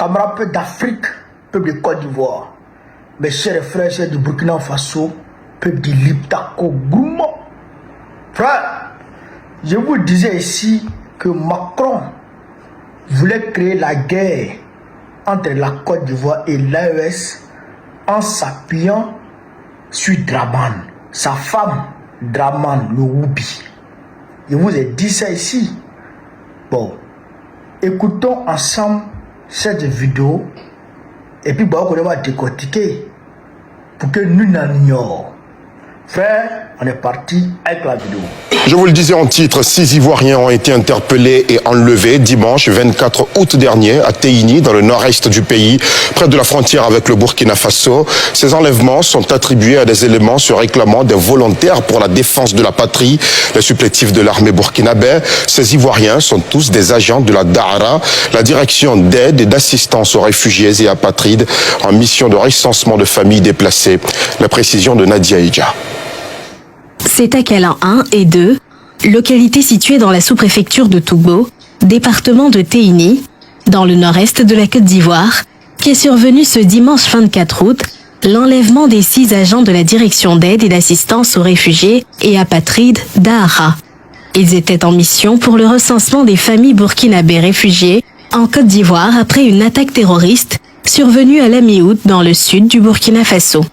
camarades, peuple d'Afrique, peuple de Côte d'Ivoire, mes chers frères et sœurs du Burkina Faso, peuple de Liptako Gouma. Frère, je vous disais ici que Macron voulait créer la guerre entre la Côte d'Ivoire et l'AES en s'appuyant sur Draman, sa femme Draman, le Woubi. Je vous ai dit ça ici. Bon, écoutons ensemble cette vidéo et puis on va décortiquer pour que nous n'en ignorions. Frère, on est parti avec la vidéo. Je vous le disais en titre, 6 Ivoiriens ont été interpellés et enlevés dimanche 24 août dernier à Téini, dans le nord-est du pays, près de la frontière avec le Burkina Faso. Ces enlèvements sont attribués à des éléments se réclamant des volontaires pour la défense de la patrie, les supplétifs de l'armée burkinabé. Ces Ivoiriens sont tous des agents de la DARA, la direction d'aide et d'assistance aux réfugiés et apatrides, en mission de recensement de familles déplacées. La précision de Nadia Idja. C'est à Calan 1 et 2, localité située dans la sous-préfecture de Togo, département de Téini, dans le nord-est de la Côte d'Ivoire, qu'est survenu ce dimanche 24 août l'enlèvement des 6 agents de la direction d'aide et d'assistance aux réfugiés et apatrides d'ARA. Ils étaient en mission pour le recensement des familles burkinabées réfugiées en Côte d'Ivoire après une attaque terroriste survenue à la mi-août dans le sud du Burkina Faso.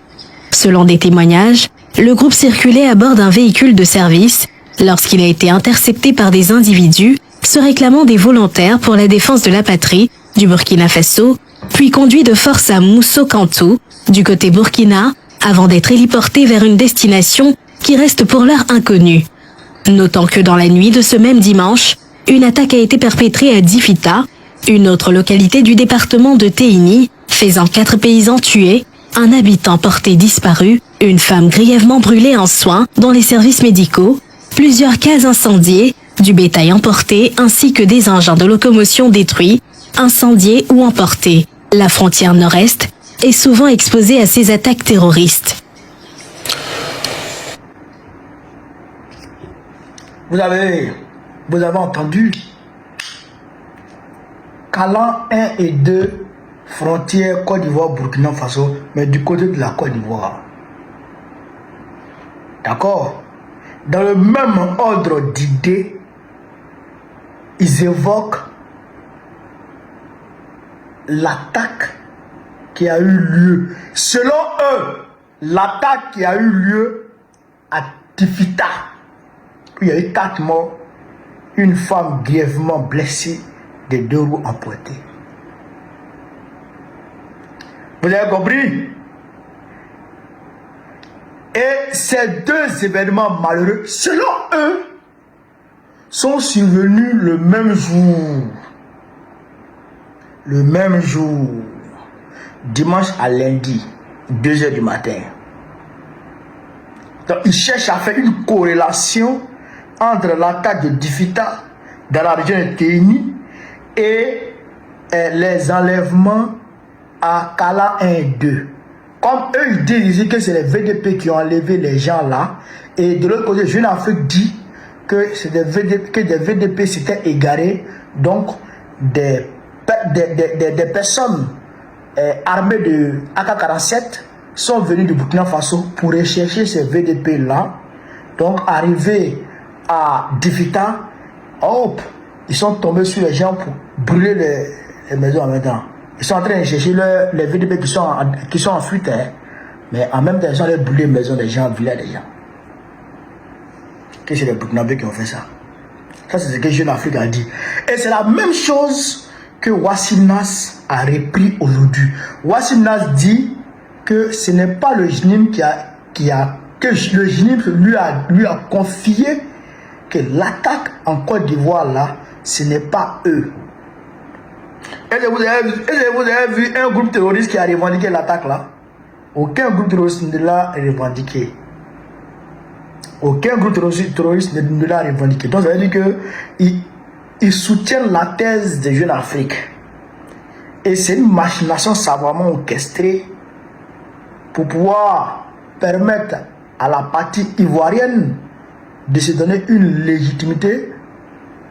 Selon des témoignages, le groupe circulait à bord d'un véhicule de service lorsqu'il a été intercepté par des individus se réclamant des volontaires pour la défense de la patrie du Burkina Faso, puis conduit de force à Mousso-Kantou, du côté Burkina, avant d'être héliporté vers une destination qui reste pour l'heure inconnue. Notons que dans la nuit de ce même dimanche, une attaque a été perpétrée à Difita, une autre localité du département de Téini, faisant 4 paysans tués, un habitant porté disparu, une femme grièvement brûlée en soins dans les services médicaux, plusieurs cases incendiées, du bétail emporté ainsi que des engins de locomotion détruits, incendiés ou emportés. La frontière nord-est est souvent exposée à ces attaques terroristes. Vous avez entendu Calan 1 et 2, frontière Côte d'Ivoire, Burkina Faso, mais du côté de la Côte d'Ivoire. D'accord? Dans le même ordre d'idées, ils évoquent l'attaque qui a eu lieu. Selon eux, l'attaque qui a eu lieu à Tifita, il y a eu 4 morts, une femme grièvement blessée, des 2 roues empruntées. Vous avez compris? Et ces 2 événements malheureux, selon eux, sont survenus le même jour. Le même jour. Dimanche à lundi, 2 h du matin. Donc, ils cherchent à faire une corrélation entre l'attaque de Difita dans la région de Téini et les enlèvements à Calan 1 et 2. Comme eux, ils disent que c'est les VDP qui ont enlevé les gens là. Et de l'autre côté, Jeune Afrique dit que c'est des VDP s'étaient égarés. Donc, des personnes armées de AK-47 sont venues du Burkina Faso pour rechercher ces VDP là. Donc, arrivés à Difita, hop, ils sont tombés sur les gens pour brûler les maisons en même temps. Ils sont en train de chercher les VDP qui sont en fuite, hein. Mais en même temps, ils sont allés brûler les maisons des gens, villages des gens. Que c'est les Burkinabés qui ont fait ça. Ça, c'est ce que Jeune Afrique a dit. Et c'est la même chose que Wassinas a repris aujourd'hui. Wassinas dit que ce n'est pas le GNIM que le GNIM lui a confié que l'attaque en Côte d'Ivoire là, ce n'est pas eux. Est-ce que vous avez vu un groupe terroriste qui a revendiqué l'attaque là? Aucun groupe terroriste ne l'a revendiqué. Aucun groupe terroriste ne l'a revendiqué. Donc ça veut dire qu'ils soutiennent la thèse de Jeune Afrique. Et c'est une machination savamment orchestrée pour pouvoir permettre à la partie ivoirienne de se donner une légitimité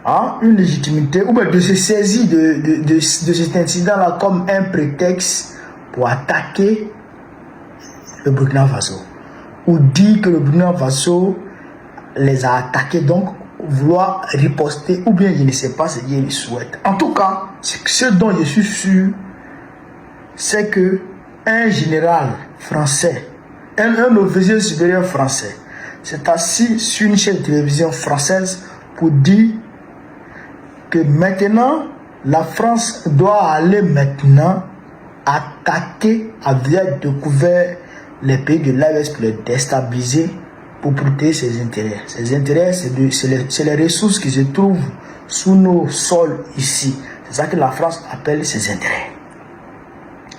hein, une légitimité, ou bien de se saisir de cet incident-là comme un prétexte pour attaquer le Burkina Faso. Ou dire que le Burkina Faso les a attaqués, donc vouloir riposter, ou bien je ne sais pas ce qu'ils souhaitent. En tout cas, ce dont je suis sûr, c'est que un général français, un officier supérieur français, s'est assis sur une chaîne de télévision française pour dire que maintenant, la France doit aller maintenant attaquer avec découvert les pays de l'AES pour les déstabiliser, pour protéger ses intérêts. Ses intérêts, c'est les ressources qui se trouvent sous nos sols ici. C'est ça que la France appelle ses intérêts.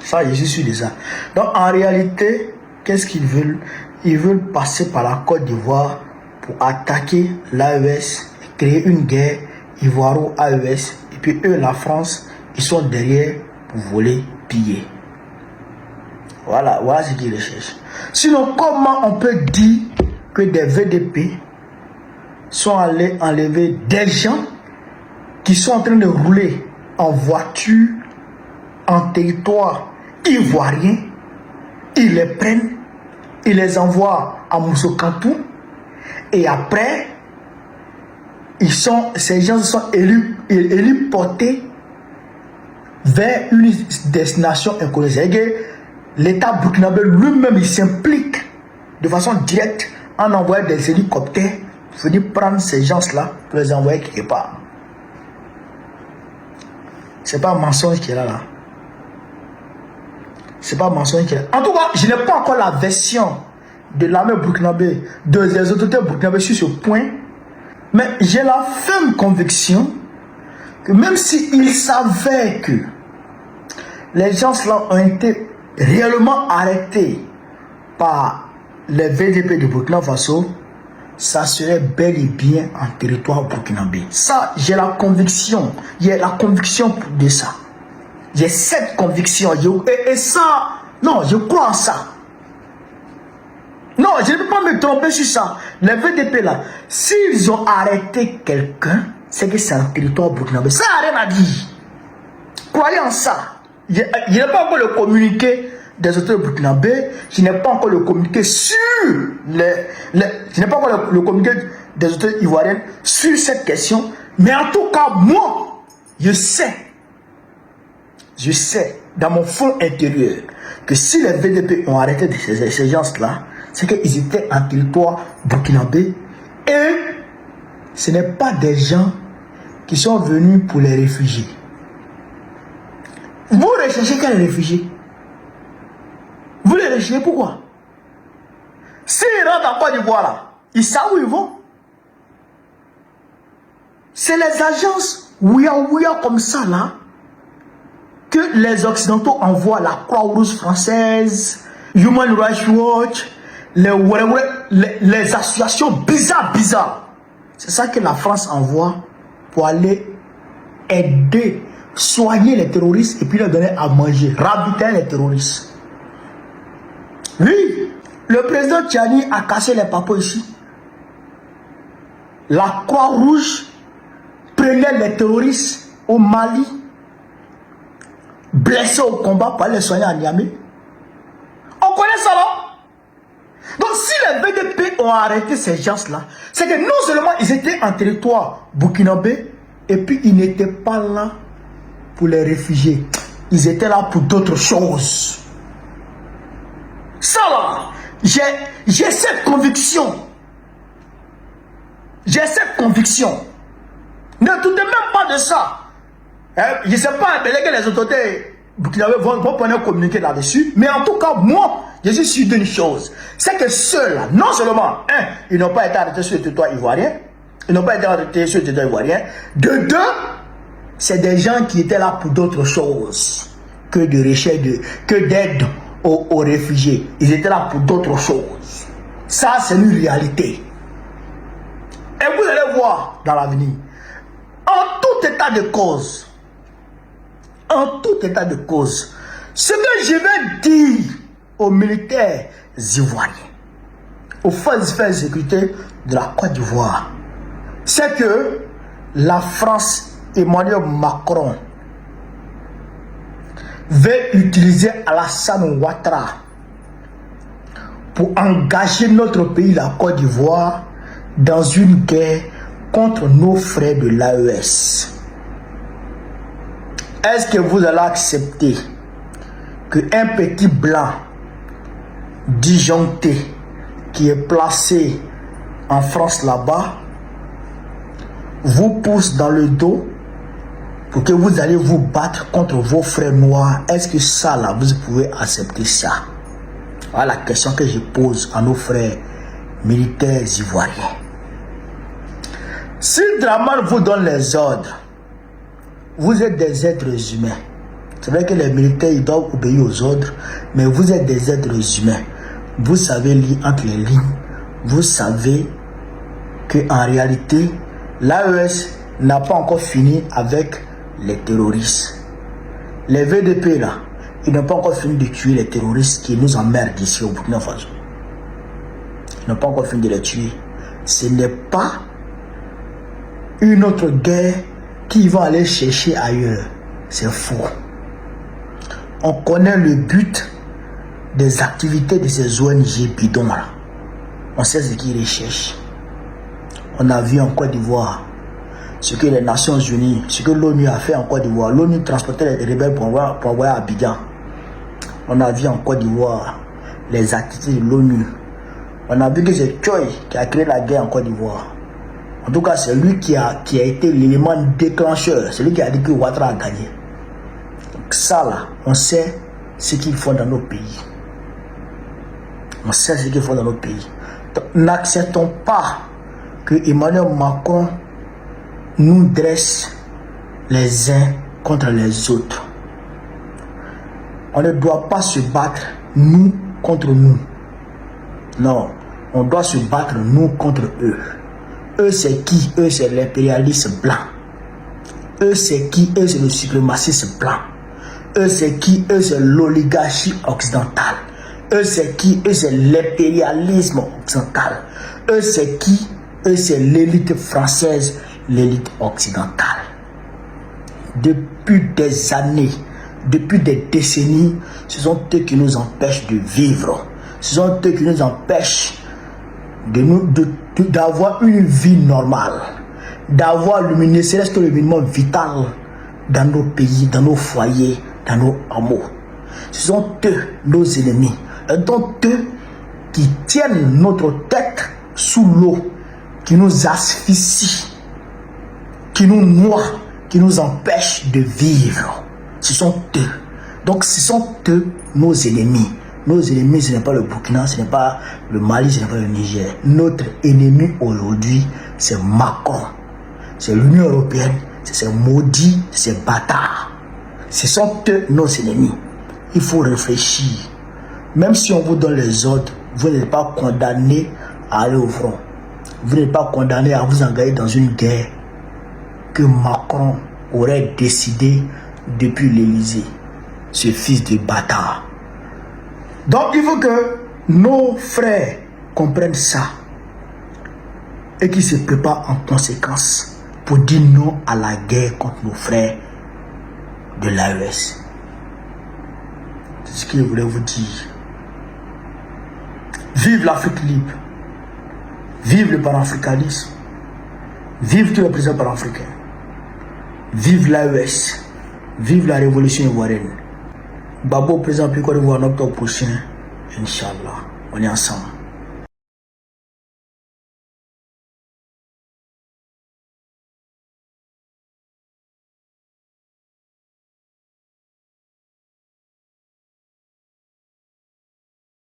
Ça, je suis sûr de ça. Donc, en réalité, qu'est-ce qu'ils veulent? Ils veulent passer par la Côte d'Ivoire pour attaquer l'AES, créer une guerre ivoiro-AES. Et puis eux, la France, ils sont derrière pour voler, piller. Voilà ce qu'ils recherchent. Sinon, comment on peut dire que des VDP sont allés enlever des gens qui sont en train de rouler en voiture en territoire ivoirien? Ils les prennent, ils les envoient à Moussokampou et après, ces gens sont élus portés vers une destination inconnue. C'est-à-dire l'État burkinabé lui-même, il s'implique de façon directe en envoyant des hélicoptères pour venir prendre ces gens-là pour les envoyer quelque part. C'est pas un mensonge qui est là. C'est pas un mensonge qui est là. En tout cas, je n'ai pas encore la version de l'armée burkinabé, des autorités burkinabé sur ce point. Mais j'ai la ferme conviction que même s'ils savaient que les gens-là ont été réellement arrêtés par les VDP de Burkina Faso, ça serait bel et bien en territoire burkinabé. Ça, j'ai la conviction. J'ai la conviction de ça. J'ai cette conviction. Et ça, non, je crois en ça. Non, je ne peux pas me tromper sur ça. Les VDP là, s'ils ont arrêté quelqu'un, c'est que c'est un territoire burkinabé. Ça n'a rien à dire. Croyez en ça. Je n'ai pas encore le communiqué des autorités burkinabés. Je n'ai pas encore le communiqué sur je n'ai pas encore le communiqué des autorités ivoiriennes sur cette question. Mais en tout cas, moi, je sais dans mon fond intérieur que si les VDP ont arrêté ces gens-là, c'est qu'ils étaient en territoire burkinabé et ce n'est pas des gens qui sont venus pour les réfugiés. Vous recherchez quels réfugiés? Vous les recherchez pourquoi? S'ils rentrent en Côte d'Ivoire là, ils savent où ils vont. C'est les agences ouïa comme ça là que les Occidentaux envoient, la Croix-Rouge française, Human Rights Watch, les associations bizarres. C'est ça que la France envoie pour aller aider, soigner les terroristes et puis leur donner à manger, ravitailler les terroristes. Oui, le président Tchani a cassé les papeaux ici. La Croix-Rouge prenait les terroristes au Mali, blessés au combat pour les soigner à Niamey. On connaît ça, non? Donc si les VDP ont arrêté ces gens-là, c'est que non seulement ils étaient en territoire burkinabé, et puis ils n'étaient pas là pour les réfugiés. Ils étaient là pour d'autres choses. Ça là, j'ai cette conviction. J'ai cette conviction. Ne doutez même pas de ça. Je ne sais pas, les autorités burkinabé vont prendre un communiqué là-dessus. Mais en tout cas, moi, je suis sûr d'une chose. C'est que ceux-là, non seulement, ils n'ont pas été arrêtés sur le territoire ivoirien. Ils n'ont pas été arrêtés sur le territoire ivoirien. De deux, c'est des gens qui étaient là pour d'autres choses que de recherche, que d'aide aux réfugiés. Ils étaient là pour d'autres choses. Ça, c'est une réalité. Et vous allez voir dans l'avenir. En tout état de cause, ce que je vais dire aux militaires ivoiriens, aux forces de sécurité de la Côte d'Ivoire, c'est que la France, Emmanuel Macron, veut utiliser Alassane Ouattara pour engager notre pays, la Côte d'Ivoire, dans une guerre contre nos frères de l'AES. Est-ce que vous allez accepter qu'un petit blanc disjoncté qui est placé en France là-bas vous pousse dans le dos pour que vous allez vous battre contre vos frères noirs? Est-ce que ça là, vous pouvez accepter ça? Voilà la question que je pose à nos frères militaires ivoiriens. Si Dramane vous donne les ordres, vous êtes des êtres humains. C'est vrai que les militaires ils doivent obéir aux ordres, mais vous êtes des êtres humains. Vous savez lire entre les lignes. Vous savez que en réalité, l'AES n'a pas encore fini avec les terroristes. Les VDP là, ils n'ont pas encore fini de tuer les terroristes qui nous emmerdent ici au Burkina Faso. Ils n'ont pas encore fini de les tuer. Ce n'est pas une autre guerre qu'ils vont aller chercher ailleurs. C'est faux. On connaît le but des activités de ces ONG bidons là. On sait ce qu'ils recherchent. On a vu en Côte d'Ivoire ce que les Nations Unies, ce que l'ONU a fait en Côte d'Ivoire. L'ONU transportait les rebelles pour envoyer à Abidjan. On a vu en Côte d'Ivoire les activités de l'ONU. On a vu que c'est Choi qui a créé la guerre en Côte d'Ivoire. En tout cas, c'est lui qui a été l'élément déclencheur. C'est lui qui a dit que Ouattara a gagné. Donc ça là, on sait ce qu'ils font dans nos pays. On sait ce qu'ils font dans nos pays. N'acceptons pas que Emmanuel Macron nous dresse les uns contre les autres. On ne doit pas se battre nous contre nous. Non, on doit se battre nous contre eux. Eux c'est qui? Eux c'est l'impérialisme blanc. Eux c'est qui? Eux c'est le suprémacisme blanc. Eux c'est qui? Eux c'est l'oligarchie occidentale. Eux c'est qui? Eux c'est l'impérialisme occidental. Eux c'est qui? Eux c'est l'élite française, l'élite occidentale. Depuis des années, depuis des décennies, ce sont eux qui nous empêchent de vivre. Ce sont eux qui nous empêchent d'avoir une vie normale, d'avoir le minimum vital dans nos pays, dans nos foyers, dans nos hameaux. Ce sont eux, nos ennemis. Et donc eux qui tiennent notre tête sous l'eau, qui nous asphyxient, qui nous noient, qui nous empêchent de vivre. Ce sont eux. Donc ce sont eux nos ennemis. Nos ennemis, ce n'est pas le Burkina, ce n'est pas le Mali, ce n'est pas le Niger. Notre ennemi aujourd'hui, c'est Macron. C'est l'Union européenne, c'est ces maudits, ces bâtards. Ce sont eux nos ennemis. Il faut réfléchir. Même si on vous donne les ordres, vous n'êtes pas condamné à aller au front. Vous n'êtes pas condamné à vous engager dans une guerre que Macron aurait décidé depuis l'Élysée. Ce fils de bâtard. Donc il faut que nos frères comprennent ça et qu'ils se préparent en conséquence pour dire non à la guerre contre nos frères de l'AES. C'est ce que je voulais vous dire. Vive l'Afrique libre. Vive le panafricanisme. Vive tous les présidents panafricains. Vive l'AES. Vive la révolution ivoirienne. Babo, président Côte d'Ivoire en octobre prochain. Inch'Allah. On est ensemble.